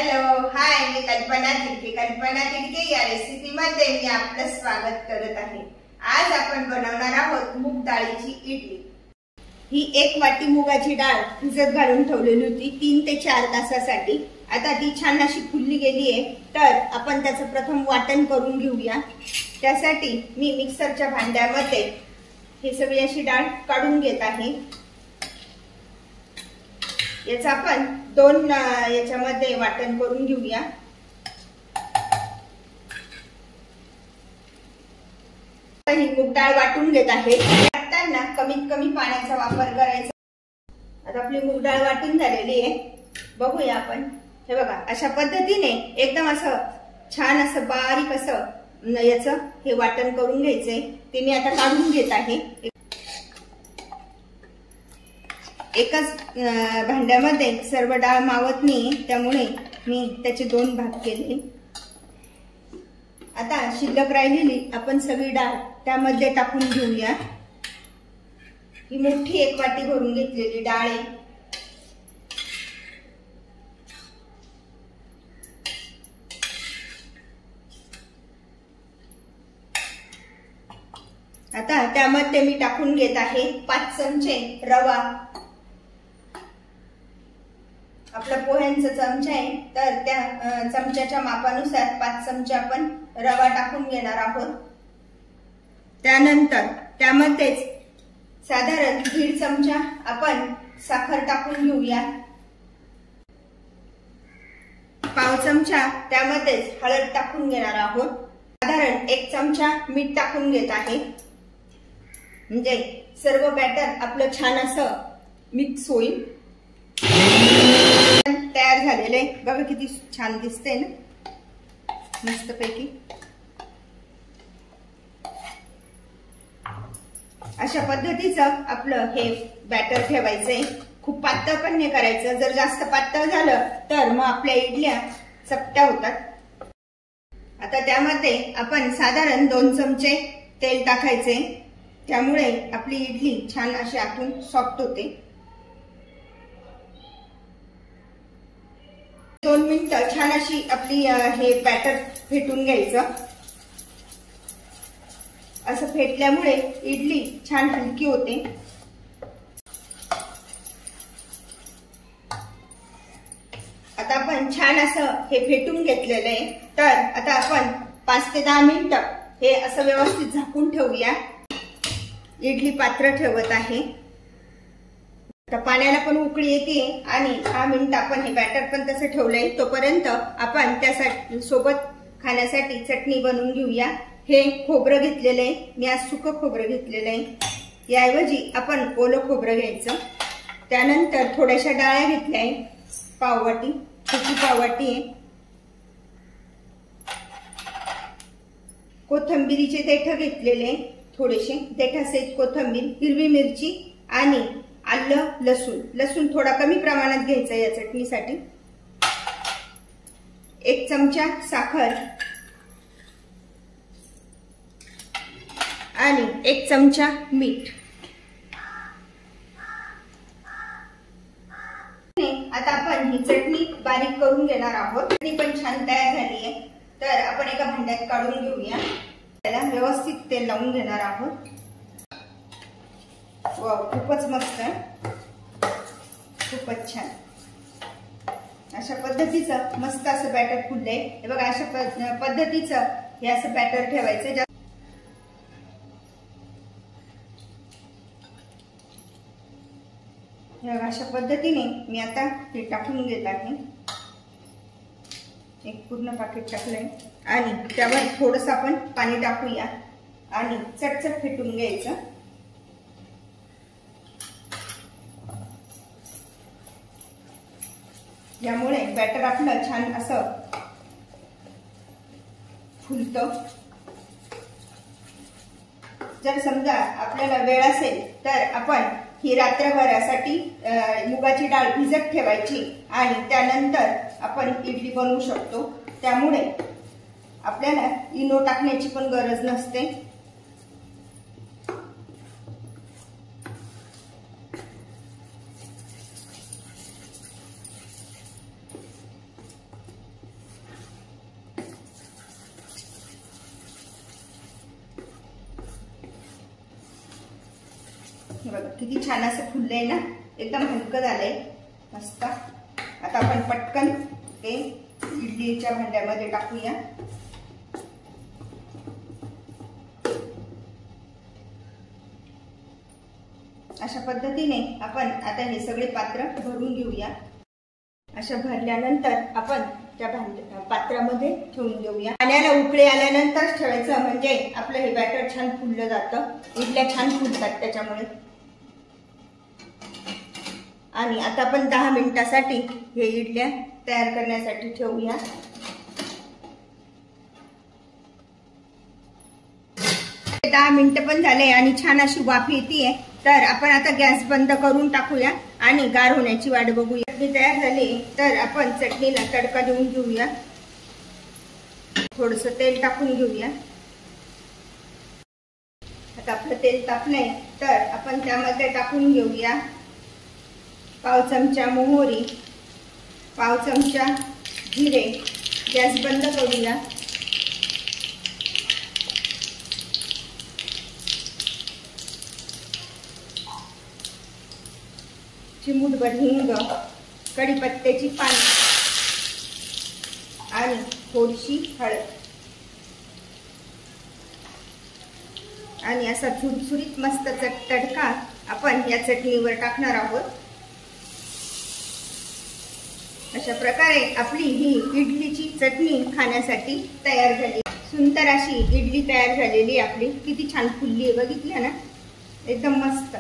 Hello hi, मी कल्पना तिडके या recipe मध्ये मी आपलं स्वागत करत आहे। आज आपण बनवणार आहोत मूग डाळीची इडली। ही एक वाटी मुगाची डाळ भिजत घालून ठेवलेली होती 3 ते 4 तासासाठी। आता ती छान अशी फुलली गेली आहे, तर आपण त्याचं प्रथम वाटण करून घेऊया। त्यासाठी मी मिक्सरच्या भांड्यामध्ये हे सगळी अशी डाळ काढून घेत आहे। याचा आपण 2 याच्यामध्ये वाटण करून घेऊया। ही मूग डाळ वाटून घेत आहे। वाटताना कमीत कमी पाण्याचा वापर करायचा। आता आपली मूग डाळ वाटून झालेली आहे, बघूया आपण। हे बघा, अशा पद्धतीने एकदम असं छान असं बारीक असं याचं हे वाटण करून घ्यायचंय। ते मी आता काढून घेत आहे। एकाच भांड्यामध्ये सर्व डाळ मावत नाही, त्यामुळे मी त्याचे 2 भाग केले। आता शिल्लक राहिलेली आपण सगळी डाळ त्यामध्ये टाकून घेऊया। ही मोठी 1 वाटी भरून घेतलेली डाळ आहे। आता त्यामध्ये मी टाकून घेत आहे 5 चमचे रवा। आपला पोह्यांचा चमचा आहे, तर त्या चमच्याच्या मापानुसार 5 चमचे आपण रवा टाकून घेणार आहोत। त्यानंतर त्यामध्येच साधारण 1.5 चमचा आपण साखर टाकून घेऊया। 1/2 चमचा त्यामध्येच हळद टाकून घेणार आहोत। साधारण 1 चमचा मीठ टाकून घेत आहे, म्हणजे सर्व बॅटर आपलं छान असं मिक्स होईल। तयार झालेले बघा, किती छान दिसते ना, मस्तपैकी। अशा पद्धतीचं आपलं हे बॅटर ठेवायचंय। खूप पातळ पण नाही करायचं, जर जास्त पातळ झालं तर मग आपल्या इडल्या चपट्या होतात। आता त्यामध्ये आपण साधारण 2 चमचे तेल टाकायचे, त्यामुळे आपली इडली छान अशी आतून सॉफ्ट होते। 2 मिनिटं छान अशी आपली हे बॅटर फेटून घ्यायचं। असं फेटल्यामुळे इडली छान हलकी होते। आता आपण छान असं हे फेटून घेतलेलं आहे, तर आता आपण 5 ते 10 मिनिटं हे असं व्यवस्थित झाकून ठेवूया। इडली पात्र ठेवत आहे। आता पाण्याला पण उकळी येते आणि 10 मिनिटं आपण हे बॅटर पण तसं ठेवलंय। तोपर्यंत आपण त्यासाठी सोबत खाण्यासाठी चटणी बनवून घेऊया। हे खोबरं घेतलेलं आहे मी, आज सुकं खोबरं घेतलेलं आहे। याऐवजी आपण ओलं खोबरं घ्यायचं। त्यानंतर थोड्याशा डाळ्या घेतल्या आहे, 1/2 वाटी, छोटी 1/2 वाटी आहे। कोथिंबीरीचे देठ घेतलेले, थोडेसे देठासहित कोथिंबीर, हिरवी मिरची आणि आलं, लसूण थोडा कमी प्रमाणात घ्यायचा या चटणीसाठी। 1 चमचा साखर आणि 1 चमचा मीठ। आता आपण ही चटणी बारीक करून घेणार आहोत। चटणी पण छान तयार झाली आहे, तर आपण एका भांड्यात काढून घेऊया। त्याला व्यवस्थित तेल लावून घेणार आहोत। वाव, खूपच मस्त, खूपच छान। अशा पद्धतीचं मस्त असं बॅटर फुललंय। हे बघा, अशा पद्धतीचं हे असं बॅटर ठेवायचं। अशा पद्धतीने मी आता हे टाकून घेत आहे। एक पूर्ण पाकिट टाकलंय आणि त्यावर थोडंसं आपण पाणी टाकूया आणि चटचट फेटून घ्यायचं। यामुळे बॅटर आपलं छान असं फुलतं। जर समजा आपल्याला वेळ असेल तर आपण ही रात्रभरासाठी मुगाची डाळ भिजत ठेवायची आणि त्यानंतर आपण इडली बनवू शकतो। त्यामुळे आपल्याला इनो टाकण्याची पण गरज नसते। बघा किती छान असं फुललंय ना, एकदम हलकं झालंय मस्त. आता आपण पटकन ते इडलीच्या भांड्यामध्ये टाकूया. अशा पद्धतीने आपण आता हे सगळे पात्र भरून घेऊया. अशा भरल्यानंतर आपण त्या पात्रामध्ये ठेवून देऊया. पाण्याला उकळी आल्यानंतर ठेवायचं, म्हणजे आपलं हे बॅटर छान फुललं जातं, इडल्या छान फुलतात त्याच्यामुळे. आणि आता आपण 10 मिनिटासाठी हे इडल्या तयार करण्यासाठी ठेवूया. ते 10 मिनिटं पण झाले आणि छान अशी वाफ येते. तर आपण आता गॅस बंद करून टाकूया आणि गार होण्याची वाट बघूया. चटणी तयार झाली तर आपण चटणीला तडका देऊन घेऊया. थोडस तेल टाकून घेऊया. आता आपलं तेल तापलंय तर आपण त्यामध्ये टाकून घेऊया पाव चमचा मोहरी, पाव चमचा जिरे. गॅस बंद करूया. चिमूटभर हिंग, कढीपत्त्याची पाने आणि थोडीशी हळद आणि असा सुरसुरीत मस्त तडका आपण या चटणीवर टाकणार आहोत. अशा प्रकारे आपली ही इडलीची चटणी खाण्यासाठी तयार झाली. सुंदर अशी इडली तयार झालेली आपली. किती छान फुलली आहे बघितलं ना, एकदम मस्त.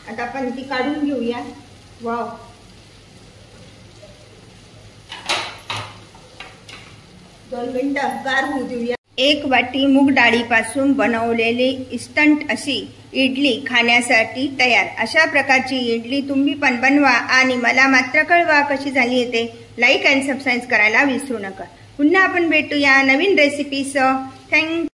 आता आपण ती काढून घेऊया. वाव, दोन मिनिटं गार होऊ देऊया. 1 वाटी मूग डाळीपासून बनवलेली इन्स्टंट अशी इडली खाण्यासाठी तयार. अशा प्रकारची इडली तुम्ही पण बनवा आणि मला मात्र कळवा कशी झाली ते. लाईक आणि सबस्क्राईब करायला विसरू नका. पुन्हा आपण भेटूया नवीन रेसिपीसह. थँक्यू.